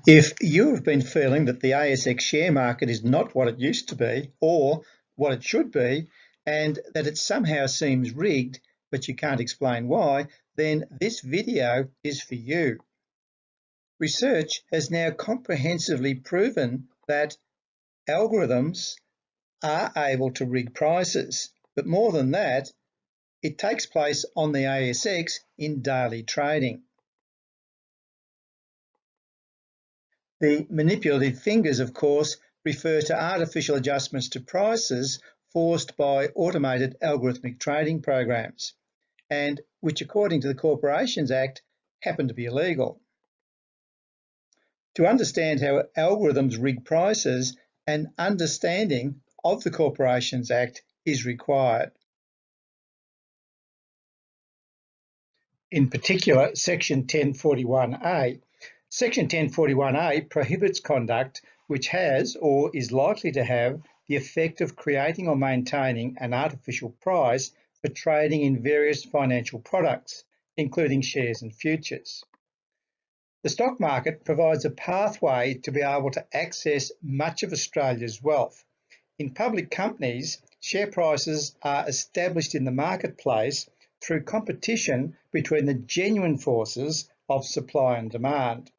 If you have been feeling that the ASX share market is not what it used to be or what it should be, and that it somehow seems rigged, but you can't explain why, then this video is for you. Research has now comprehensively proven that algorithms are able to rig prices, but more than that, it takes place on the ASX in daily trading. The manipulative fingers, of course, refer to artificial adjustments to prices forced by automated algorithmic trading programs, and which, according to the Corporations Act, happen to be illegal. To understand how algorithms rig prices, an understanding of the Corporations Act is required. In particular, Section 1041A. Section 1041A prohibits conduct which has or is likely to have the effect of creating or maintaining an artificial price for trading in various financial products, including shares and futures. The stock market provides a pathway to be able to access much of Australia's wealth. In public companies, share prices are established in the marketplace through competition between the genuine forces of supply and demand.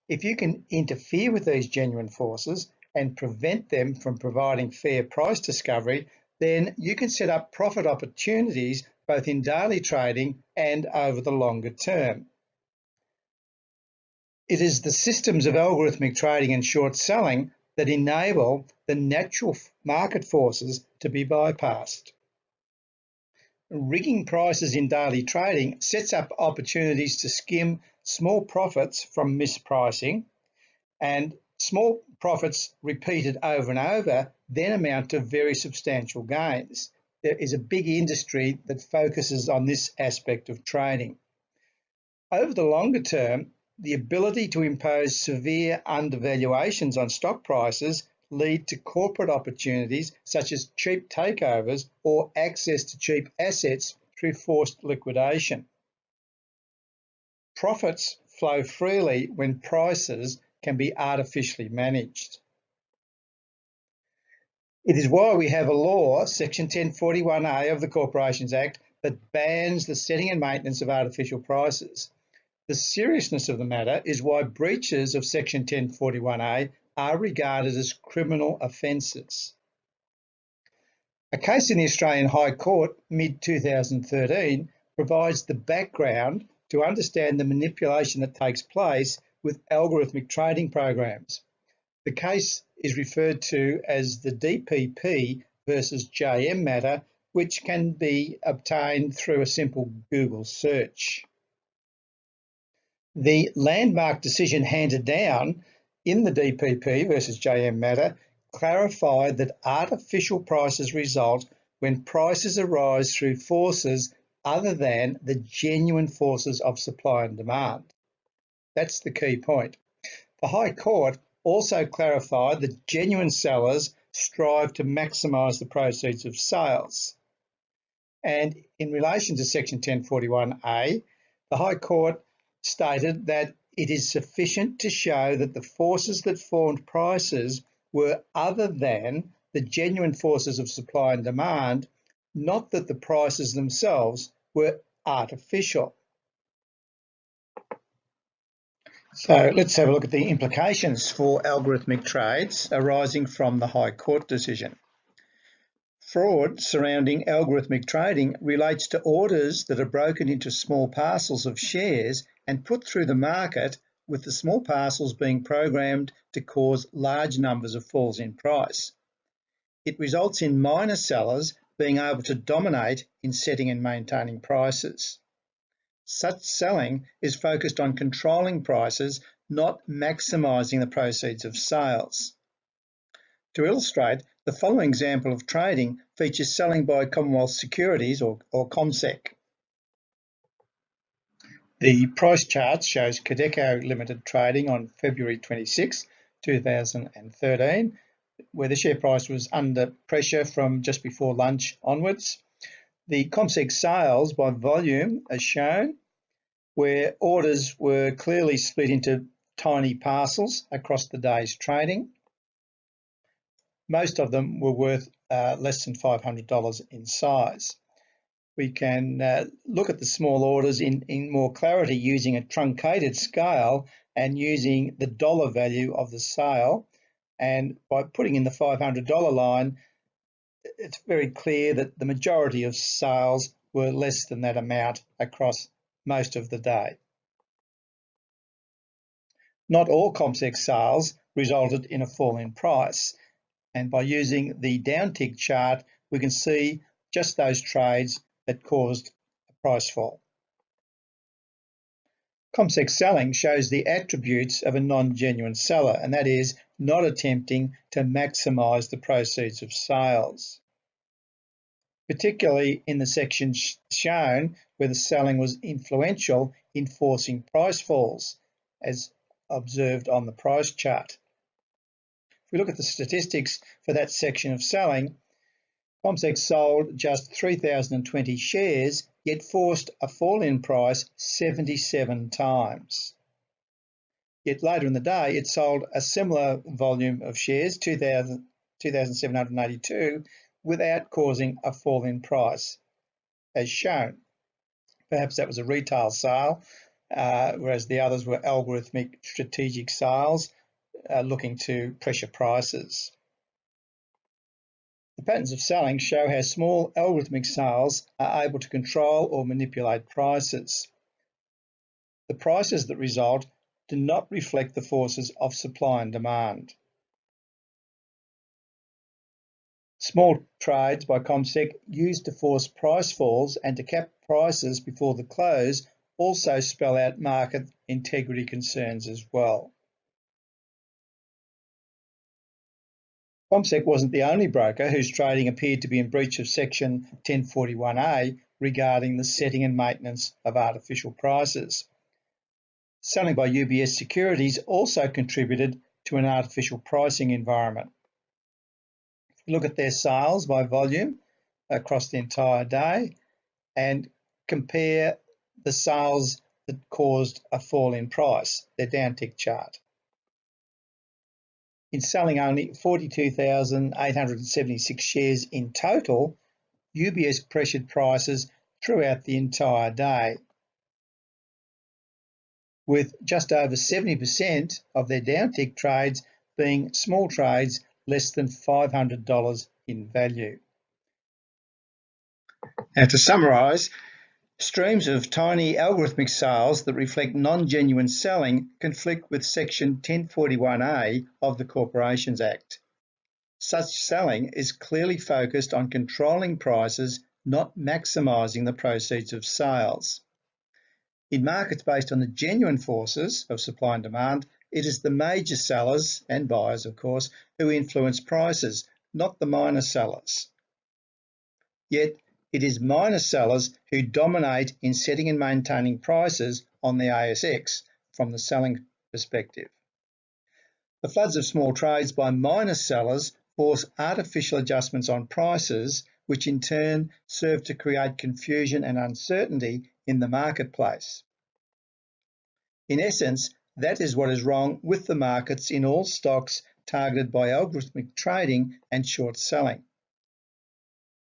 If you can interfere with these genuine forces and prevent them from providing fair price discovery, then you can set up profit opportunities both in daily trading and over the longer term. It is the systems of algorithmic trading and short selling that enable the natural market forces to be bypassed. Rigging prices in daily trading sets up opportunities to skim small profits from mispricing, and small profits repeated over and over then amount to very substantial gains. There is a big industry that focuses on this aspect of trading. Over the longer term, the ability to impose severe undervaluations on stock prices lead to corporate opportunities such as cheap takeovers or access to cheap assets through forced liquidation. Profits flow freely when prices can be artificially managed. It is why we have a law, Section 1041A of the Corporations Act, that bans the setting and maintenance of artificial prices. The seriousness of the matter is why breaches of Section 1041A are regarded as criminal offences. A case in the Australian High Court mid-2013 provides the background to understand the manipulation that takes place with algorithmic trading programs. The case is referred to as the DPP versus JM matter, which can be obtained through a simple Google search. The landmark decision handed down in the DPP versus JM matter clarified that artificial prices result when prices arise through forces other than the genuine forces of supply and demand. That's the key point. The High Court also clarified that genuine sellers strive to maximise the proceeds of sales. And in relation to Section 1041A, the High Court stated that it is sufficient to show that the forces that formed prices were other than the genuine forces of supply and demand, not that the prices themselves were artificial. So let's have a look at the implications for algorithmic trades arising from the High Court decision. Fraud surrounding algorithmic trading relates to orders that are broken into small parcels of shares and put through the market, with the small parcels being programmed to cause large numbers of falls in price. It results in minor sellers being able to dominate in setting and maintaining prices. Such selling is focused on controlling prices, not maximising the proceeds of sales. To illustrate, the following example of trading features selling by Commonwealth Securities or CommSec. The price chart shows Codeco Limited trading on February 26, 2013, where the share price was under pressure from just before lunch onwards. The CommSec sales by volume as shown, where orders were clearly split into tiny parcels across the day's trading. Most of them were worth less than $500 in size. We can look at the small orders in more clarity using a truncated scale and using the dollar value of the sale. And by putting in the $500 line, it's very clear that the majority of sales were less than that amount across most of the day. Not all CompSec sales resulted in a fall in price. And by using the downtick chart, we can see just those trades that caused a price fall. CompSec selling shows the attributes of a non-genuine seller, and that is not attempting to maximise the proceeds of sales, particularly in the section shown where the selling was influential in forcing price falls, as observed on the price chart. If we look at the statistics for that section of selling, CompSec sold just 3,020 shares, yet forced a fall in price 77 times. Yet later in the day, it sold a similar volume of shares, 2,782, without causing a fall in price, as shown. Perhaps that was a retail sale, whereas the others were algorithmic strategic sales looking to pressure prices. The patterns of selling show how small algorithmic sales are able to control or manipulate prices. The prices that result do not reflect the forces of supply and demand. Small trades by CompSec used to force price falls and to cap prices before the close also spell out market integrity concerns as well. CompSec wasn't the only broker whose trading appeared to be in breach of Section 1041A regarding the setting and maintenance of artificial prices. Selling by UBS Securities also contributed to an artificial pricing environment. If you look at their sales by volume across the entire day and compare the sales that caused a fall in price, their downtick chart. In selling only 42,876 shares in total, UBS pressured prices throughout the entire day, with just over 70% of their downtick trades being small trades less than $500 in value. Now, to summarise, streams of tiny algorithmic sales that reflect non-genuine selling conflict with Section 1041A of the Corporations Act. Such selling is clearly focused on controlling prices, not maximising the proceeds of sales. In markets based on the genuine forces of supply and demand, it is the major sellers and buyers, of course, who influence prices, not the minor sellers. Yet, it is minor sellers who dominate in setting and maintaining prices on the ASX from the selling perspective. The floods of small trades by minor sellers force artificial adjustments on prices, which in turn serve to create confusion and uncertainty in the marketplace. In essence, that is what is wrong with the markets in all stocks targeted by algorithmic trading and short selling.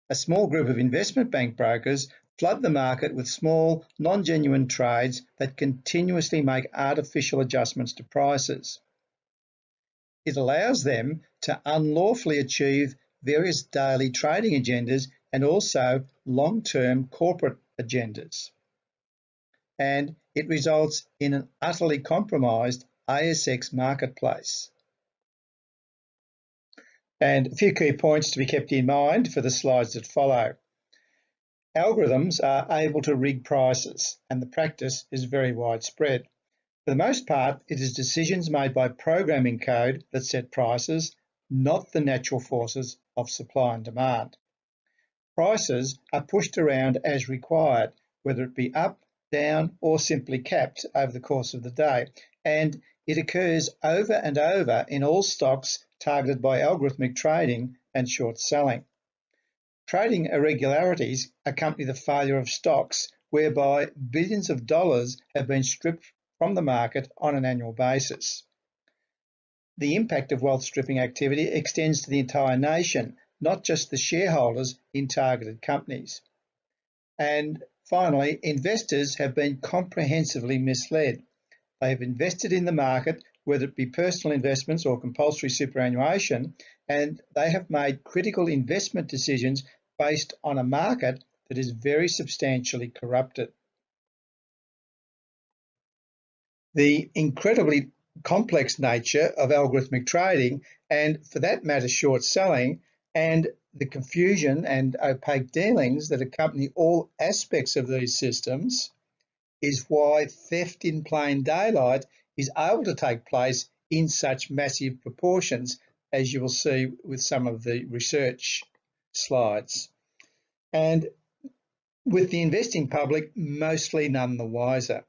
A small group of investment bank brokers flood the market with small, non-genuine trades that continuously make artificial adjustments to prices. It allows them to unlawfully achieve various daily trading agendas and also long-term corporate agendas. And it results in an utterly compromised ASX marketplace. And a few key points to be kept in mind for the slides that follow. Algorithms are able to rig prices, and the practice is very widespread. For the most part, it is decisions made by programming code that set prices, not the natural forces of supply and demand. Prices are pushed around as required, whether it be up, down, or simply capped over the course of the day, and it occurs over and over in all stocks targeted by algorithmic trading and short selling. Trading irregularities accompany the failure of stocks whereby billions of dollars have been stripped from the market on an annual basis. The impact of wealth stripping activity extends to the entire nation, not just the shareholders in targeted companies. And finally, investors have been comprehensively misled. They have invested in the market, whether it be personal investments or compulsory superannuation, and they have made critical investment decisions based on a market that is very substantially corrupted. The incredibly complex nature of algorithmic trading, and for that matter short selling, and the confusion and opaque dealings that accompany all aspects of these systems is why theft in plain daylight is able to take place in such massive proportions, as you will see with some of the research slides. And with the investing public mostly none the wiser.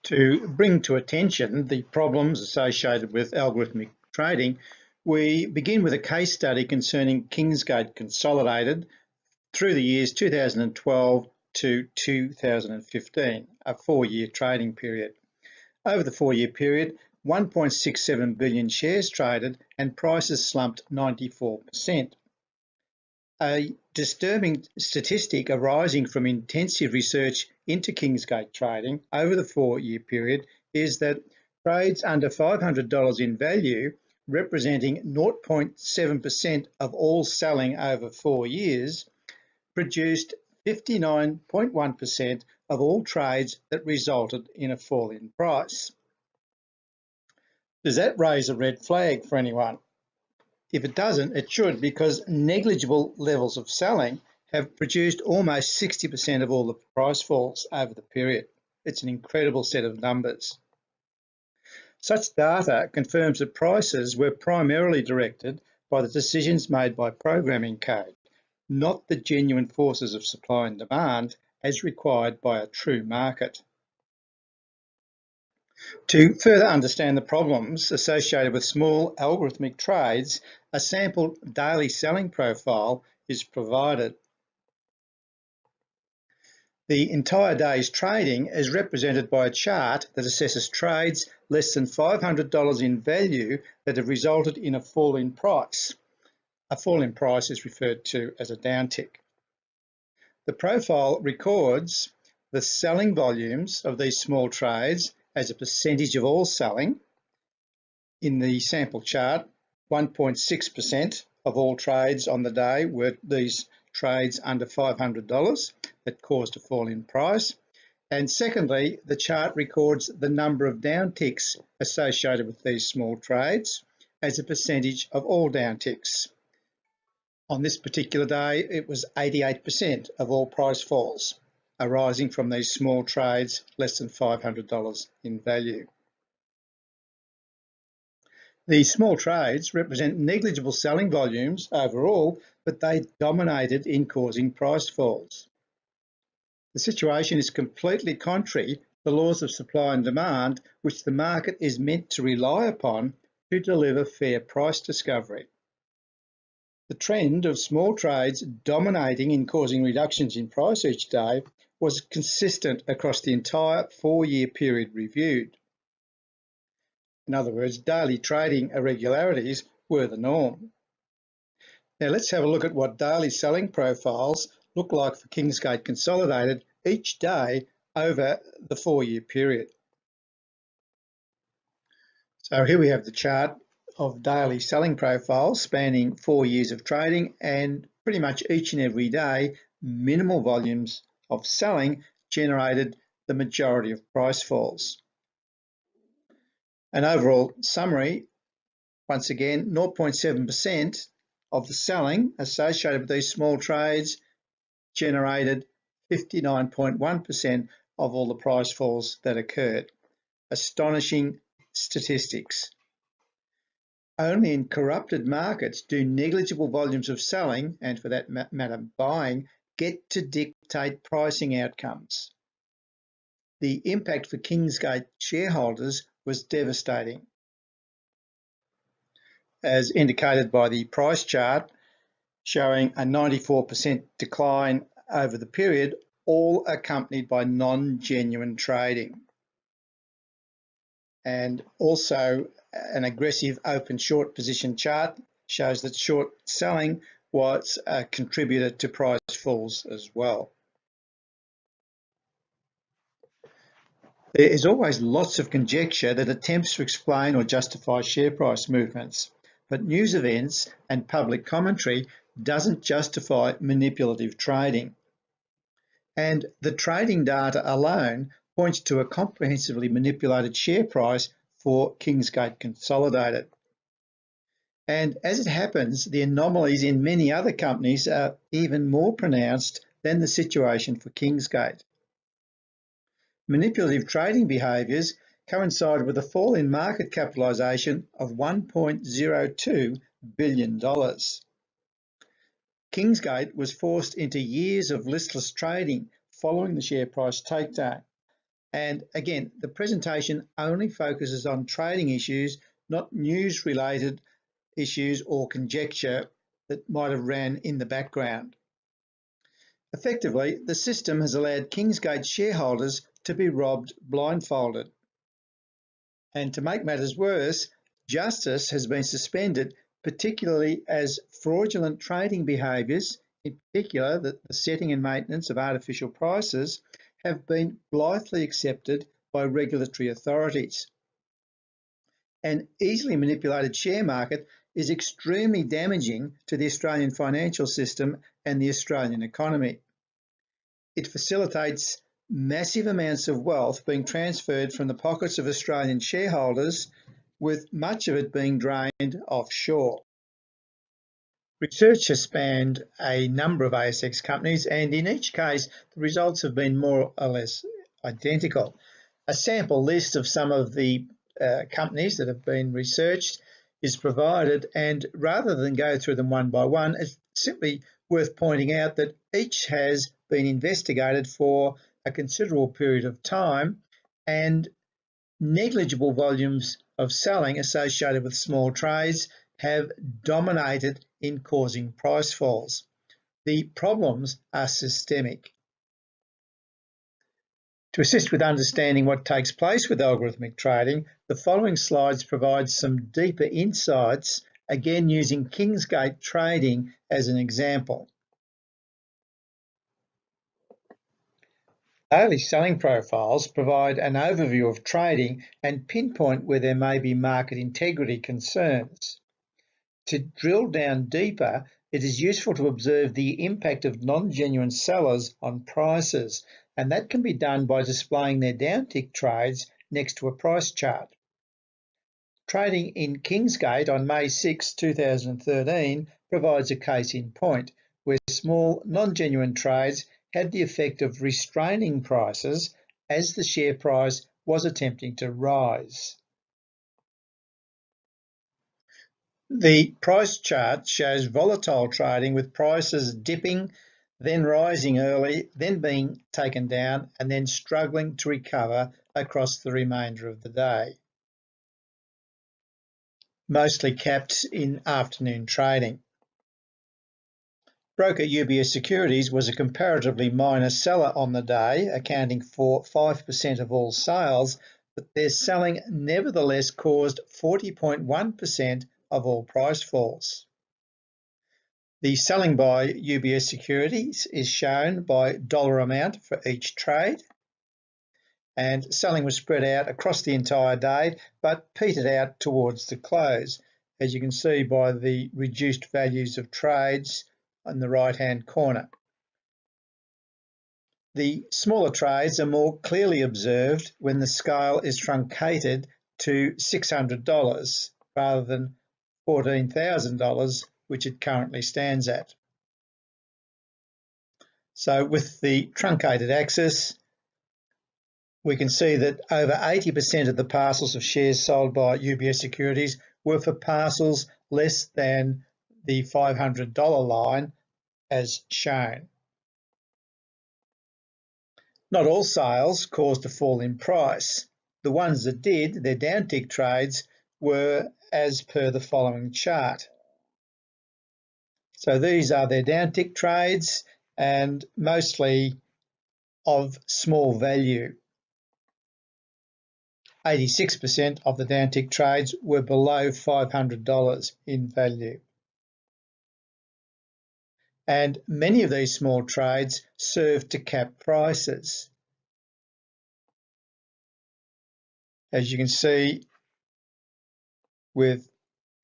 To bring to attention the problems associated with algorithmic trading, we begin with a case study concerning Kingsgate Consolidated through the years 2012 to 2015, a 4-year trading period. Over the 4-year period, 1.67 billion shares traded and prices slumped 94%. A disturbing statistic arising from intensive research into Kingsgate trading over the 4-year period is that trades under $500 in value, representing 0.7% of all selling over 4 years, produced 59.1% of all trades that resulted in a fall in price. Does that raise a red flag for anyone? If it doesn't, it should, because negligible levels of selling have produced almost 60% of all the price falls over the period. It's an incredible set of numbers. Such data confirms that prices were primarily directed by the decisions made by programming code, not the genuine forces of supply and demand as required by a true market. To further understand the problems associated with small algorithmic trades, a sample daily selling profile is provided. The entire day's trading is represented by a chart that assesses trades less than $500 in value that have resulted in a fall in price. A fall in price is referred to as a downtick. The profile records the selling volumes of these small trades as a percentage of all selling. In the sample chart, 1.6% of all trades on the day were these trades under $500 that caused a fall in price. And secondly, the chart records the number of downticks associated with these small trades as a percentage of all downticks. On this particular day, it was 88% of all price falls arising from these small trades less than $500 in value. These small trades represent negligible selling volumes overall, but they dominated in causing price falls. The situation is completely contrary to the laws of supply and demand, which the market is meant to rely upon to deliver fair price discovery. The trend of small trades dominating in causing reductions in price each day was consistent across the entire 4-year period reviewed. In other words, daily trading irregularities were the norm. Now let's have a look at what daily selling profiles look like for Kingsgate Consolidated each day over the 4-year period. So here we have the chart of daily selling profiles spanning 4 years of trading, and pretty much each and every day, minimal volumes of selling generated the majority of price falls. An overall summary, once again, 0.7% of the selling associated with these small trades generated 59.1% of all the price falls that occurred. Astonishing statistics. Only in corrupted markets do negligible volumes of selling, and for that matter buying, get to dictate pricing outcomes. The impact for Kingsgate shareholders was devastating. As indicated by the price chart showing a 94% decline over the period, all accompanied by non-genuine trading. And also an aggressive open short position chart shows that short selling was a contributor to price falls as well. There is always lots of conjecture that attempts to explain or justify share price movements, but news events and public commentary doesn't justify manipulative trading. And the trading data alone points to a comprehensively manipulated share price for Kingsgate Consolidated. And as it happens, the anomalies in many other companies are even more pronounced than the situation for Kingsgate. Manipulative trading behaviours coincided with a fall in market capitalisation of $1.02 billion. Kingsgate was forced into years of listless trading following the share price takedown. And again, the presentation only focuses on trading issues, not news-related issues or conjecture that might have ran in the background. Effectively, the system has allowed Kingsgate shareholders to be robbed blindfolded. And to make matters worse, justice has been suspended, particularly as fraudulent trading behaviours, in particular the setting and maintenance of artificial prices, have been blithely accepted by regulatory authorities. An easily manipulated share market is extremely damaging to the Australian financial system and the Australian economy. It facilitates massive amounts of wealth being transferred from the pockets of Australian shareholders, with much of it being drained offshore. Research has spanned a number of ASX companies, and in each case, the results have been more or less identical. A sample list of some of the companies that have been researched is provided, and rather than go through them one by one, it's simply worth pointing out that each has been investigated for a considerable period of time, and negligible volumes of selling associated with small trades have dominated in causing price falls. The problems are systemic. To assist with understanding what takes place with algorithmic trading, the following slides provide some deeper insights, again using Kingsgate trading as an example. Daily selling profiles provide an overview of trading and pinpoint where there may be market integrity concerns. To drill down deeper, it is useful to observe the impact of non-genuine sellers on prices, and that can be done by displaying their downtick trades next to a price chart. Trading in Kingsgate on May 6, 2013 provides a case in point, where small non-genuine trades had the effect of restraining prices as the share price was attempting to rise. The price chart shows volatile trading with prices dipping, then rising early, then being taken down, and then struggling to recover across the remainder of the day, mostly capped in afternoon trading. Broker UBS Securities was a comparatively minor seller on the day, accounting for 5% of all sales, but their selling nevertheless caused 40.1% of all price falls. The selling by UBS Securities is shown by dollar amount for each trade, and selling was spread out across the entire day but petered out towards the close, as you can see by the reduced values of trades on the right-hand corner. The smaller trades are more clearly observed when the scale is truncated to $600 rather than $14,000, which it currently stands at. So with the truncated axis, we can see that over 80% of the parcels of shares sold by UBS Securities were for parcels less than the $500 line as shown. Not all sales caused a fall in price. The ones that did, their downtick trades, were as per the following chart. So these are their downtick trades, and mostly of small value. 86% of the downtick trades were below $500 in value. And many of these small trades served to cap prices. As you can see, with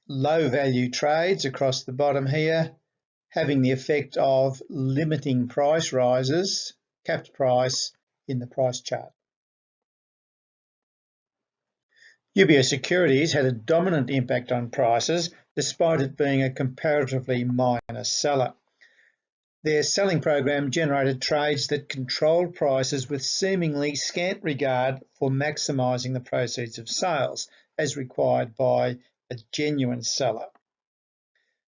low value trades across the bottom here, having the effect of limiting price rises, capped price in the price chart. UBS Securities had a dominant impact on prices despite it being a comparatively minor seller. Their selling program generated trades that controlled prices with seemingly scant regard for maximising the proceeds of sales, as required by a genuine seller.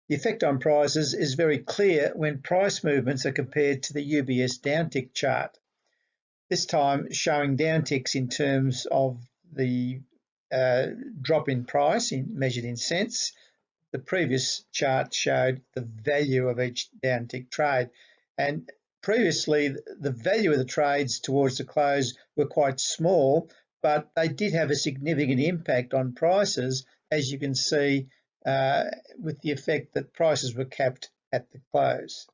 The effect on prices is very clear when price movements are compared to the UBS downtick chart, this time showing downticks in terms of the drop in price measured in cents. The previous chart showed the value of each downtick trade, and previously the value of the trades towards the close were quite small, but they did have a significant impact on prices, as you can see with the effect that prices were capped at the close.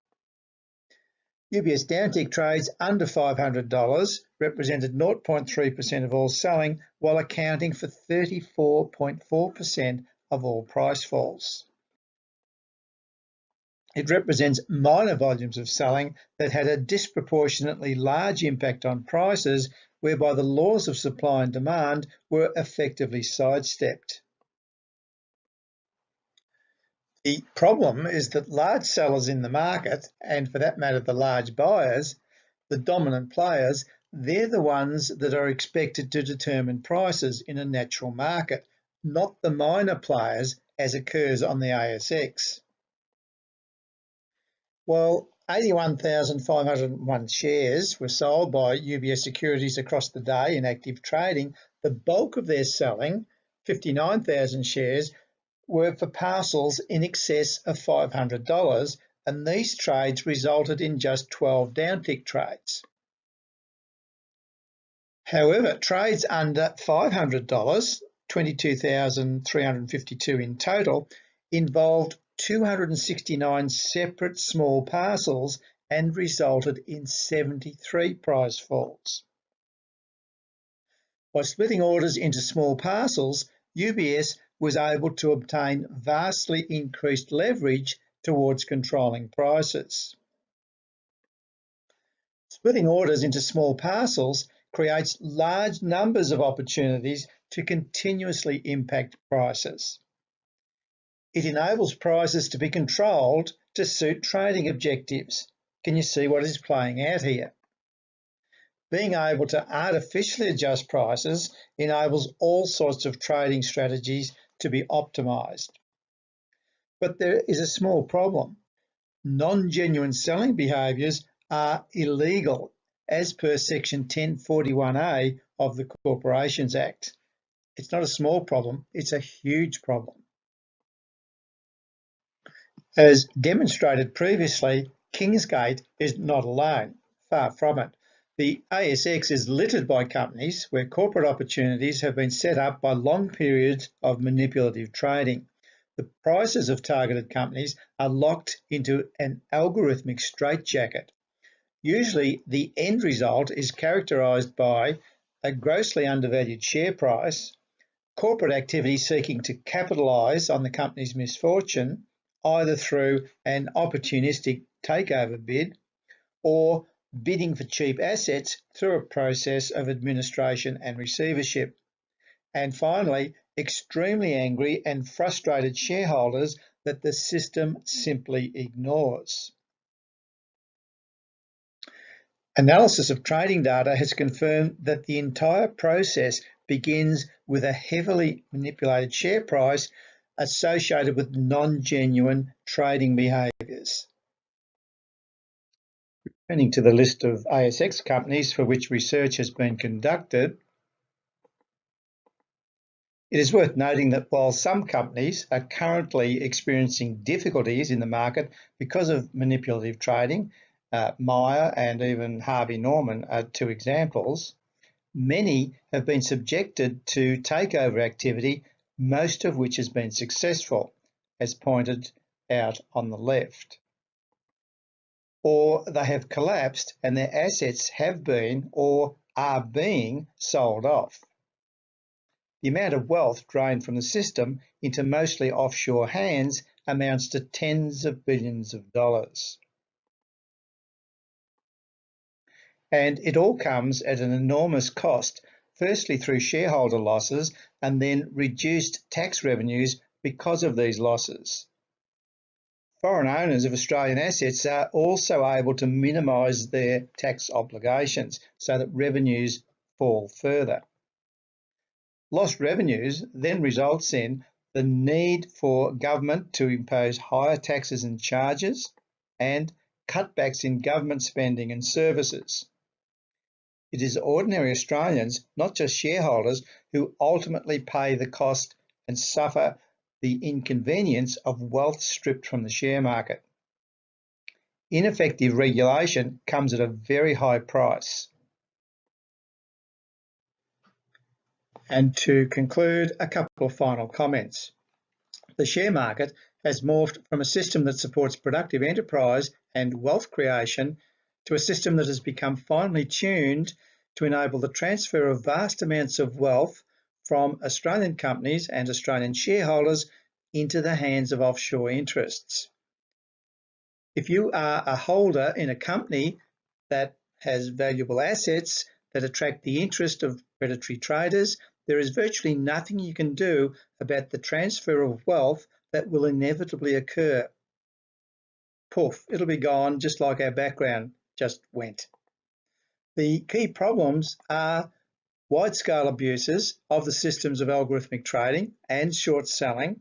UBS downtick trades under $500 represented 0.3% of all selling, while accounting for 34.4% of all price falls. It represents minor volumes of selling that had a disproportionately large impact on prices, whereby the laws of supply and demand were effectively sidestepped. The problem is that large sellers in the market, and for that matter the large buyers, the dominant players, they're the ones that are expected to determine prices in a natural market, not the minor players as occurs on the ASX. While 81,501 shares were sold by UBS Securities across the day in active trading, the bulk of their selling, 59,000 shares, were for parcels in excess of $500, and these trades resulted in just 12 downtick trades. However, trades under $500, 22,352 in total, involved 269 separate small parcels and resulted in 73 price falls. By splitting orders into small parcels, UBS was able to obtain vastly increased leverage towards controlling prices. Splitting orders into small parcels creates large numbers of opportunities to continuously impact prices. It enables prices to be controlled to suit trading objectives. Can you see what is playing out here? Being able to artificially adjust prices enables all sorts of trading strategies to be optimised. But there is a small problem. Non-genuine selling behaviours are illegal as per Section 1041A of the Corporations Act. It's not a small problem, it's a huge problem. As demonstrated previously, Kingsgate is not alone, far from it. The ASX is littered by companies where corporate opportunities have been set up by long periods of manipulative trading. The prices of targeted companies are locked into an algorithmic straitjacket. Usually the end result is characterised by a grossly undervalued share price, corporate activity seeking to capitalise on the company's misfortune, either through an opportunistic takeover bid or bidding for cheap assets through a process of administration and receivership. And finally, extremely angry and frustrated shareholders that the system simply ignores. Analysis of trading data has confirmed that the entire process begins with a heavily manipulated share price associated with non-genuine trading behaviours. Returning to the list of ASX companies for which research has been conducted, it is worth noting that while some companies are currently experiencing difficulties in the market because of manipulative trading, Meyer and even Harvey Norman are two examples. Many have been subjected to takeover activity, most of which has been successful, as pointed out on the left. Or they have collapsed and their assets have been or are being sold off. The amount of wealth drained from the system into mostly offshore hands amounts to tens of billions of dollars. And it all comes at an enormous cost, firstly through shareholder losses and then reduced tax revenues because of these losses. Foreign owners of Australian assets are also able to minimise their tax obligations so that revenues fall further. Lost revenues then results in the need for government to impose higher taxes and charges and cutbacks in government spending and services. It is ordinary Australians, not just shareholders, who ultimately pay the cost and suffer the inconvenience of wealth stripped from the share market. Ineffective regulation comes at a very high price. And to conclude, a couple of final comments. The share market has morphed from a system that supports productive enterprise and wealth creation to a system that has become finely tuned to enable the transfer of vast amounts of wealth from Australian companies and Australian shareholders into the hands of offshore interests. If you are a holder in a company that has valuable assets that attract the interest of predatory traders, there is virtually nothing you can do about the transfer of wealth that will inevitably occur. Poof, it'll be gone just like our background just went. The key problems are wide-scale abuses of the systems of algorithmic trading and short selling,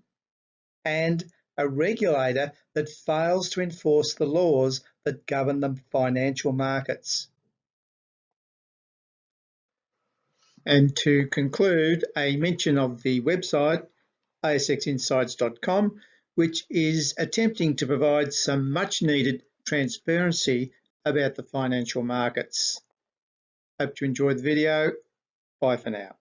and a regulator that fails to enforce the laws that govern the financial markets. And to conclude, a mention of the website asxinsights.com, which is attempting to provide some much needed transparency about the financial markets. Hope you enjoyed the video. Bye for now.